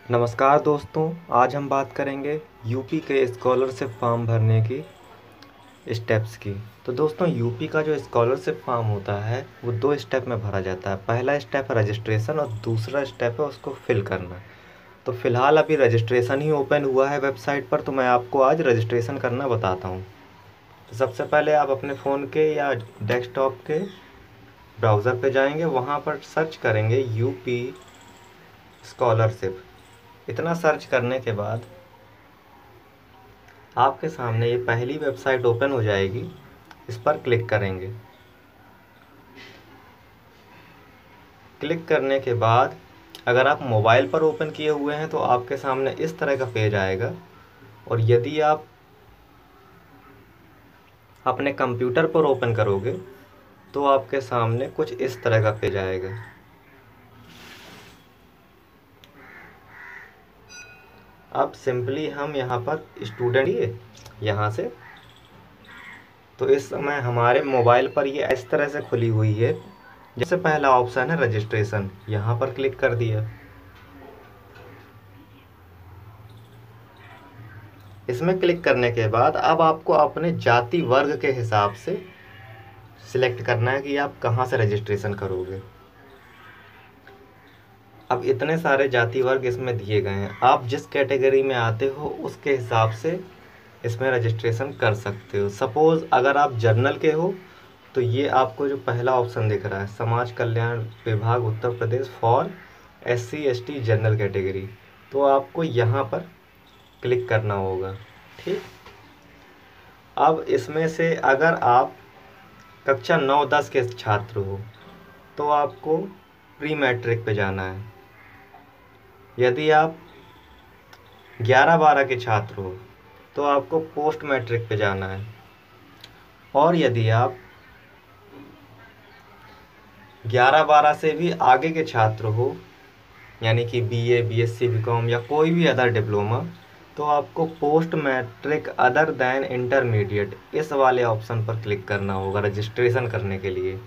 नमस्कार दोस्तों, आज हम बात करेंगे यूपी के स्कॉलरशिप फॉर्म भरने की स्टेप्स की। तो दोस्तों, यूपी का जो स्कॉलरशिप फॉर्म होता है वो दो स्टेप में भरा जाता है। पहला स्टेप है रजिस्ट्रेशन और दूसरा स्टेप है उसको फिल करना। तो फ़िलहाल अभी रजिस्ट्रेशन ही ओपन हुआ है वेबसाइट पर, तो मैं आपको आज रजिस्ट्रेशन करना बताता हूँ। तो सबसे पहले आप अपने फ़ोन के या डेस्कटॉप के ब्राउज़र पे जाएंगे, वहाँ पर सर्च करेंगे यूपी स्कॉलरशिप। इतना सर्च करने के बाद आपके सामने ये पहली वेबसाइट ओपन हो जाएगी। इस पर क्लिक करेंगे। क्लिक करने के बाद अगर आप मोबाइल पर ओपन किए हुए हैं तो आपके सामने इस तरह का पेज आएगा, और यदि आप अपने कंप्यूटर पर ओपन करोगे तो आपके सामने कुछ इस तरह का पेज आएगा। अब सिंपली हम यहाँ पर स्टूडेंट यहाँ से, तो इस समय हमारे मोबाइल पर ये इस तरह से खुली हुई है। जैसे पहला ऑप्शन है रजिस्ट्रेशन, यहाँ पर क्लिक कर दिया। इसमें क्लिक करने के बाद अब आपको अपने जाति वर्ग के हिसाब से सिलेक्ट करना है कि आप कहाँ से रजिस्ट्रेशन करोगे। अब इतने सारे जाति वर्ग इसमें दिए गए हैं, आप जिस कैटेगरी में आते हो उसके हिसाब से इसमें रजिस्ट्रेशन कर सकते हो। सपोज़ अगर आप जर्नल के हो तो ये आपको जो पहला ऑप्शन दिख रहा है, समाज कल्याण विभाग Uttar Pradesh for SC ST general category, तो आपको यहाँ पर क्लिक करना होगा। ठीक, अब इसमें से अगर आप कक्षा 9-10 के छात्र हो तो आपको प्री मैट्रिक पे जाना है। यदि आप 11-12 के छात्र हो तो आपको पोस्ट मैट्रिक पे जाना है। और यदि आप 11-12 से भी आगे के छात्र हो, यानी कि BA BSc BCom या कोई भी अदर डिप्लोमा, तो आपको post matric other than intermediate इस वाले ऑप्शन पर क्लिक करना होगा रजिस्ट्रेशन करने के लिए।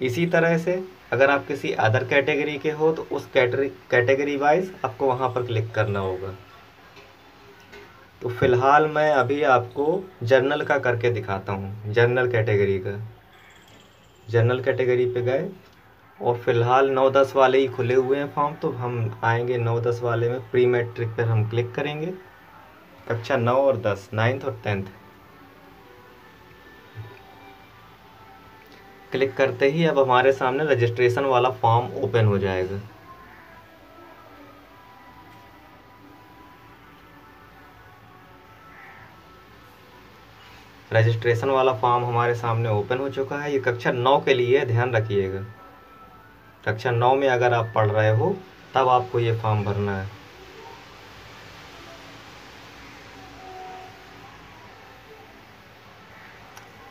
इसी तरह से अगर आप किसी अदर कैटेगरी के हो तो उस कैटेगरी वाइज आपको वहाँ पर क्लिक करना होगा। तो फिलहाल मैं अभी आपको जर्नल का करके दिखाता हूँ। जर्नल कैटेगरी पे गए और फिलहाल 9-10 वाले ही खुले हुए हैं फॉर्म, तो हम आएंगे 9-10 वाले में। प्री मैट्रिक पर हम क्लिक करेंगे, कक्षा 9 और 10, 9th और 10th। क्लिक करते ही अब हमारे सामने रजिस्ट्रेशन वाला फॉर्म ओपन हो जाएगा। रजिस्ट्रेशन वाला फॉर्म हमारे सामने ओपन हो चुका है। ये कक्षा 9 के लिए, ध्यान रखिएगा। कक्षा 9 में अगर आप पढ़ रहे हो तब आपको ये फॉर्म भरना है।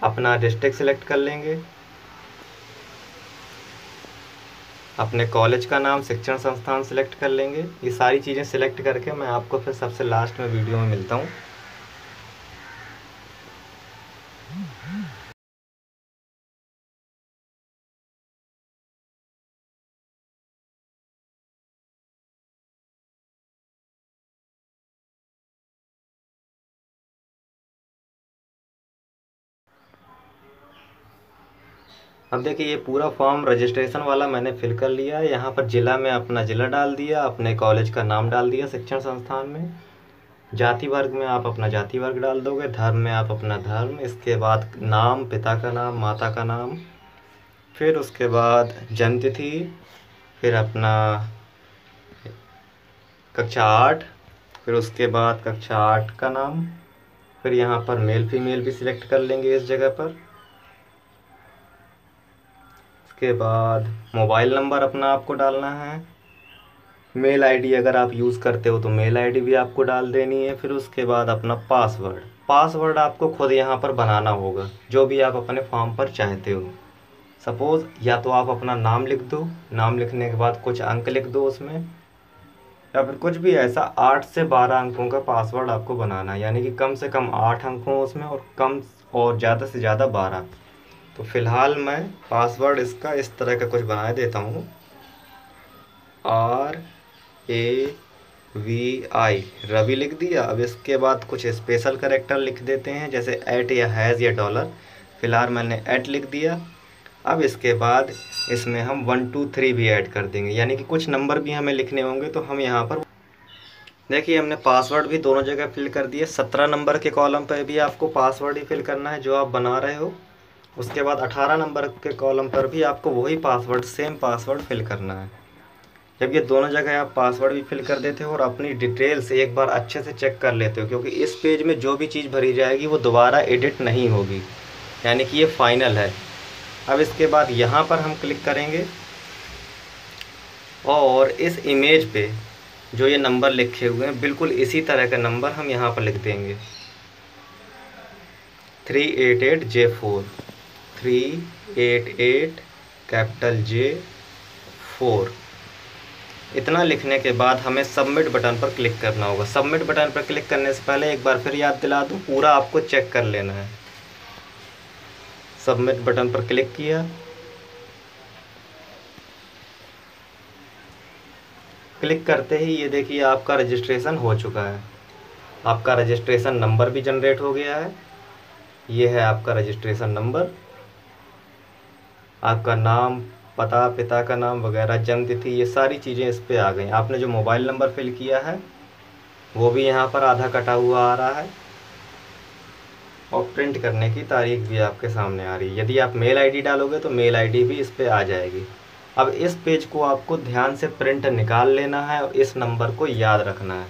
अपना डिस्ट्रिक्ट सिलेक्ट कर लेंगे, अपने कॉलेज का नाम, शिक्षण संस्थान सिलेक्ट कर लेंगे। ये सारी चीज़ें सिलेक्ट करके मैं आपको फिर सबसे लास्ट में वीडियो में मिलता हूँ। अब देखिए, ये पूरा फॉर्म रजिस्ट्रेशन वाला मैंने फिल कर लिया है। यहाँ पर ज़िला में अपना ज़िला डाल दिया, अपने कॉलेज का नाम डाल दिया शिक्षण संस्थान में। जाति वर्ग में आप अपना जाति वर्ग डाल दोगे, धर्म में आप अपना धर्म, इसके बाद नाम, पिता का नाम, माता का नाम, फिर उसके बाद जन्म तिथि, फिर अपना कक्षा 8, फिर उसके बाद कक्षा 8 का नाम, फिर यहाँ पर मेल फीमेल भी सिलेक्ट कर लेंगे इस जगह पर। इसके बाद मोबाइल नंबर अपना आपको डालना है। मेल आईडी अगर आप यूज़ करते हो तो मेल आईडी भी आपको डाल देनी है। फिर उसके बाद अपना पासवर्ड आपको खुद यहाँ पर बनाना होगा, जो भी आप अपने फॉर्म पर चाहते हो। सपोज़ या तो आप अपना नाम लिख दो, नाम लिखने के बाद कुछ अंक लिख दो उसमें, या फिर कुछ भी ऐसा 8 से 12 अंकों का पासवर्ड आपको बनाना है, यानी कि कम से कम 8 अंक हों उसमें और कम और ज़्यादा से ज़्यादा 12। तो फिलहाल मैं पासवर्ड इसका इस तरह का कुछ बना देता हूँ, RAVI रवि लिख दिया। अब इसके बाद कुछ स्पेशल कैरेक्टर लिख देते हैं, जैसे एट या हैज़ या डॉलर। फिलहाल मैंने एट लिख दिया। अब इसके बाद इसमें हम 1 2 3 भी ऐड कर देंगे, यानी कि कुछ नंबर भी हमें लिखने होंगे, तो हम यहाँ पर देखिए हमने पासवर्ड भी दोनों जगह फिल कर दिए। 17 नंबर के कॉलम पर भी आपको पासवर्ड ही फिल करना है जो आप बना रहे हो। उसके बाद 18 नंबर के कॉलम पर भी आपको वही पासवर्ड, सेम पासवर्ड फिल करना है। जब ये दोनों जगह आप पासवर्ड भी फिल कर देते हो और अपनी डिटेल से एक बार अच्छे से चेक कर लेते हो, क्योंकि इस पेज में जो भी चीज़ भरी जाएगी वो दोबारा एडिट नहीं होगी, यानी कि ये फाइनल है। अब इसके बाद यहाँ पर हम क्लिक करेंगे और इस इमेज पे जो ये नंबर लिखे हुए हैं बिल्कुल इसी तरह का नंबर हम यहाँ पर लिख देंगे 388J4, 388 कैपिटल J4। इतना लिखने के बाद हमें सबमिट बटन पर क्लिक करना होगा। सबमिट बटन पर क्लिक करने से पहले एक बार फिर याद दिला दूँ, पूरा आपको चेक कर लेना है। सबमिट बटन पर क्लिक किया, क्लिक करते ही ये देखिए आपका रजिस्ट्रेशन हो चुका है। आपका रजिस्ट्रेशन नंबर भी जनरेट हो गया है। ये है आपका रजिस्ट्रेशन नंबर। आपका नाम, पता, पिता का नाम वगैरह, जन्म तिथि, ये सारी चीज़ें इस पर आ गई। आपने जो मोबाइल नंबर फिल किया है वो भी यहाँ पर आधा कटा हुआ आ रहा है और प्रिंट करने की तारीख भी आपके सामने आ रही है। यदि आप मेल आईडी डालोगे तो मेल आईडी भी इस पर आ जाएगी। अब इस पेज को आपको ध्यान से प्रिंट निकाल लेना है और इस नंबर को याद रखना है।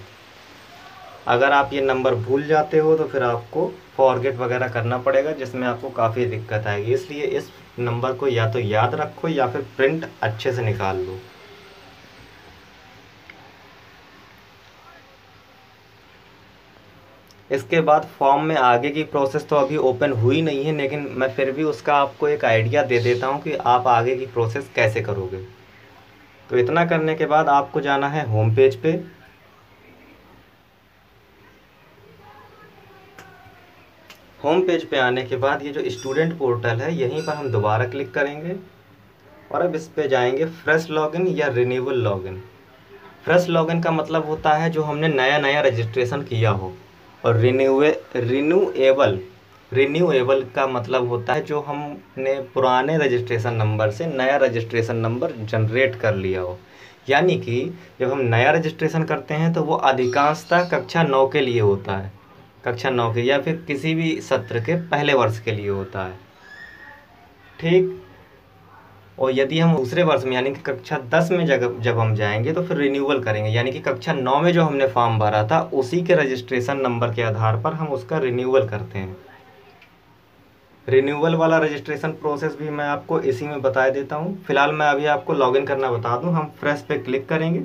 अगर आप ये नंबर भूल जाते हो तो फिर आपको फॉरगेट वगैरह करना पड़ेगा, जिसमें आपको काफ़ी दिक्कत आएगी। इसलिए इस नंबर को या तो याद रखो या फिर प्रिंट अच्छे से निकाल लो। इसके बाद फॉर्म में आगे की प्रोसेस तो अभी ओपन हुई नहीं है, लेकिन मैं फिर भी उसका आपको एक आइडिया दे देता हूँ कि आप आगे की प्रोसेस कैसे करोगे। तो इतना करने के बाद आपको जाना है होम पेज पे। होम पेज पे आने के बाद ये जो स्टूडेंट पोर्टल है यहीं पर हम दोबारा क्लिक करेंगे और अब इस पे जाएंगे फ्रेश लॉगिन या रिन्यूअल लॉगिन। फ्रेश लॉगिन का मतलब होता है जो हमने नया नया रजिस्ट्रेशन किया हो, और रिन्यूएबल का मतलब होता है जो हमने पुराने रजिस्ट्रेशन नंबर से नया रजिस्ट्रेशन नंबर जनरेट कर लिया हो। यानी कि जब हम नया रजिस्ट्रेशन करते हैं तो वो अधिकांशतः कक्षा 9 के लिए होता है, कक्षा 9 के या फिर किसी भी सत्र के पहले वर्ष के लिए होता है, ठीक। और यदि हम दूसरे वर्ष में यानी कि कक्षा 10 में जब हम जाएंगे तो फिर रिन्यूअल करेंगे, यानी कि कक्षा 9 में जो हमने फॉर्म भरा था उसी के रजिस्ट्रेशन नंबर के आधार पर हम उसका रिन्यूअल करते हैं। रिन्यूअल वाला रजिस्ट्रेशन प्रोसेस भी मैं आपको इसी में बता देता हूँ। फिलहाल मैं अभी आपको लॉगिन करना बता दूँ। हम फ्रेश पे क्लिक करेंगे।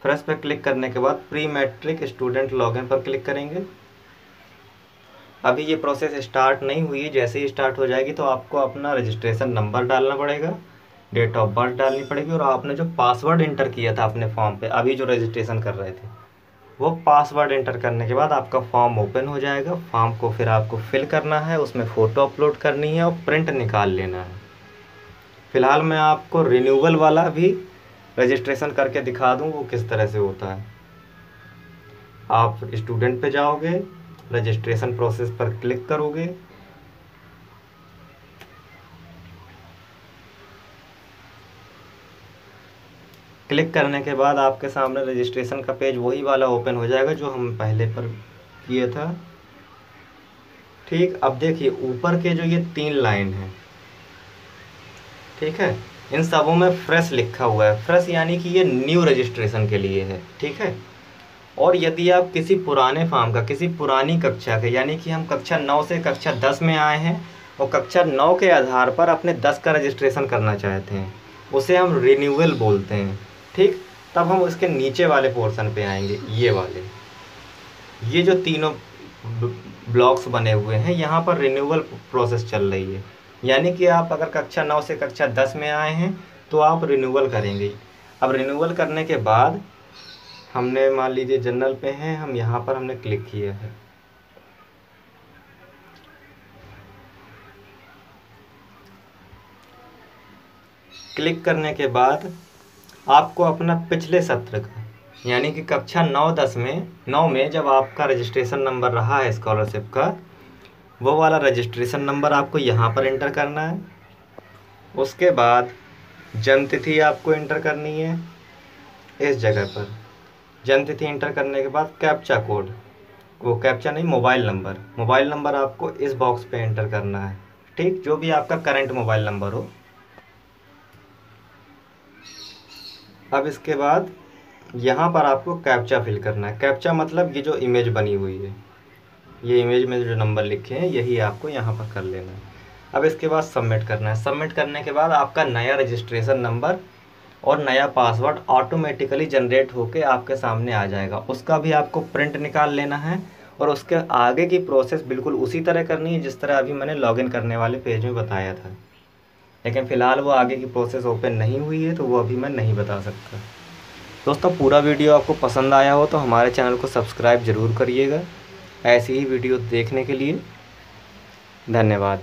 फ्रेश पे क्लिक करने के बाद प्री मैट्रिक स्टूडेंट लॉगिन पर क्लिक करेंगे। अभी ये प्रोसेस स्टार्ट नहीं हुई है, जैसे ही स्टार्ट हो जाएगी तो आपको अपना रजिस्ट्रेशन नंबर डालना पड़ेगा, डेट ऑफ बर्थ डालनी पड़ेगी, और आपने जो पासवर्ड इंटर किया था अपने फॉर्म पे अभी जो रजिस्ट्रेशन कर रहे थे वो पासवर्ड इंटर करने के बाद आपका फॉर्म ओपन हो जाएगा। फॉर्म को फिर आपको फिल करना है, उसमें फ़ोटो अपलोड करनी है और प्रिंट निकाल लेना है। फ़िलहाल मैं आपको रिन्यूअल वाला भी रजिस्ट्रेशन करके दिखा दूँ वो किस तरह से होता है। आप स्टूडेंट पे जाओगे, रजिस्ट्रेशन प्रोसेस पर क्लिक करोगे, क्लिक करने के बाद आपके सामने रजिस्ट्रेशन का पेज वही वाला ओपन हो जाएगा जो हम पहले पर किए था, ठीक। अब देखिए ऊपर के जो ये 3 लाइन है, ठीक है, इन सबों में फ्रेश लिखा हुआ है। फ्रेश यानी कि ये न्यू रजिस्ट्रेशन के लिए है, ठीक है। और यदि आप किसी पुराने फॉर्म का, किसी पुरानी कक्षा के, यानी कि हम कक्षा 9 से कक्षा 10 में आए हैं और कक्षा 9 के आधार पर अपने 10 का रजिस्ट्रेशन करना चाहते हैं, उसे हम रिन्यूअल बोलते हैं, ठीक। तब हम उसके नीचे वाले पोर्शन पे आएंगे, ये वाले, ये जो तीनों ब्लॉक्स बने हुए हैं यहाँ पर रिन्यूअल प्रोसेस चल रही है। यानी कि आप अगर कक्षा 9 से कक्षा 10 में आए हैं तो आप रिन्यूअल करेंगे। अब रिन्यूअल करने के बाद हमने मान लीजिए जनरल पे हैं हम, यहाँ पर हमने क्लिक किया है। क्लिक करने के बाद आपको अपना पिछले सत्र का, यानी कि कक्षा 9 में जब आपका रजिस्ट्रेशन नंबर रहा है स्कॉलरशिप का, वो वाला रजिस्ट्रेशन नंबर आपको यहाँ पर एंटर करना है। उसके बाद जन्म तिथि आपको एंटर करनी है इस जगह पर। जन्म तिथि एंटर करने के बाद कैप्चा कोड, वो कैप्चा नहीं, मोबाइल नंबर आपको इस बॉक्स पे एंटर करना है, ठीक, जो भी आपका करंट मोबाइल नंबर हो। अब इसके बाद यहाँ पर आपको कैप्चा फिल करना है। कैप्चा मतलब ये जो इमेज बनी हुई है, ये इमेज में जो नंबर लिखे हैं यही आपको यहाँ पर कर लेना है। अब इसके बाद सबमिट करना है। सबमिट करने के बाद आपका नया रजिस्ट्रेशन नंबर और नया पासवर्ड ऑटोमेटिकली जनरेट होके आपके सामने आ जाएगा। उसका भी आपको प्रिंट निकाल लेना है और उसके आगे की प्रोसेस बिल्कुल उसी तरह करनी है जिस तरह अभी मैंने लॉगिन करने वाले पेज में बताया था। लेकिन फ़िलहाल वो आगे की प्रोसेस ओपन नहीं हुई है, तो वो अभी मैं नहीं बता सकता। दोस्तों, पूरा वीडियो आपको पसंद आया हो तो हमारे चैनल को सब्सक्राइब ज़रूर करिएगा। ऐसी ही वीडियो देखने के लिए धन्यवाद।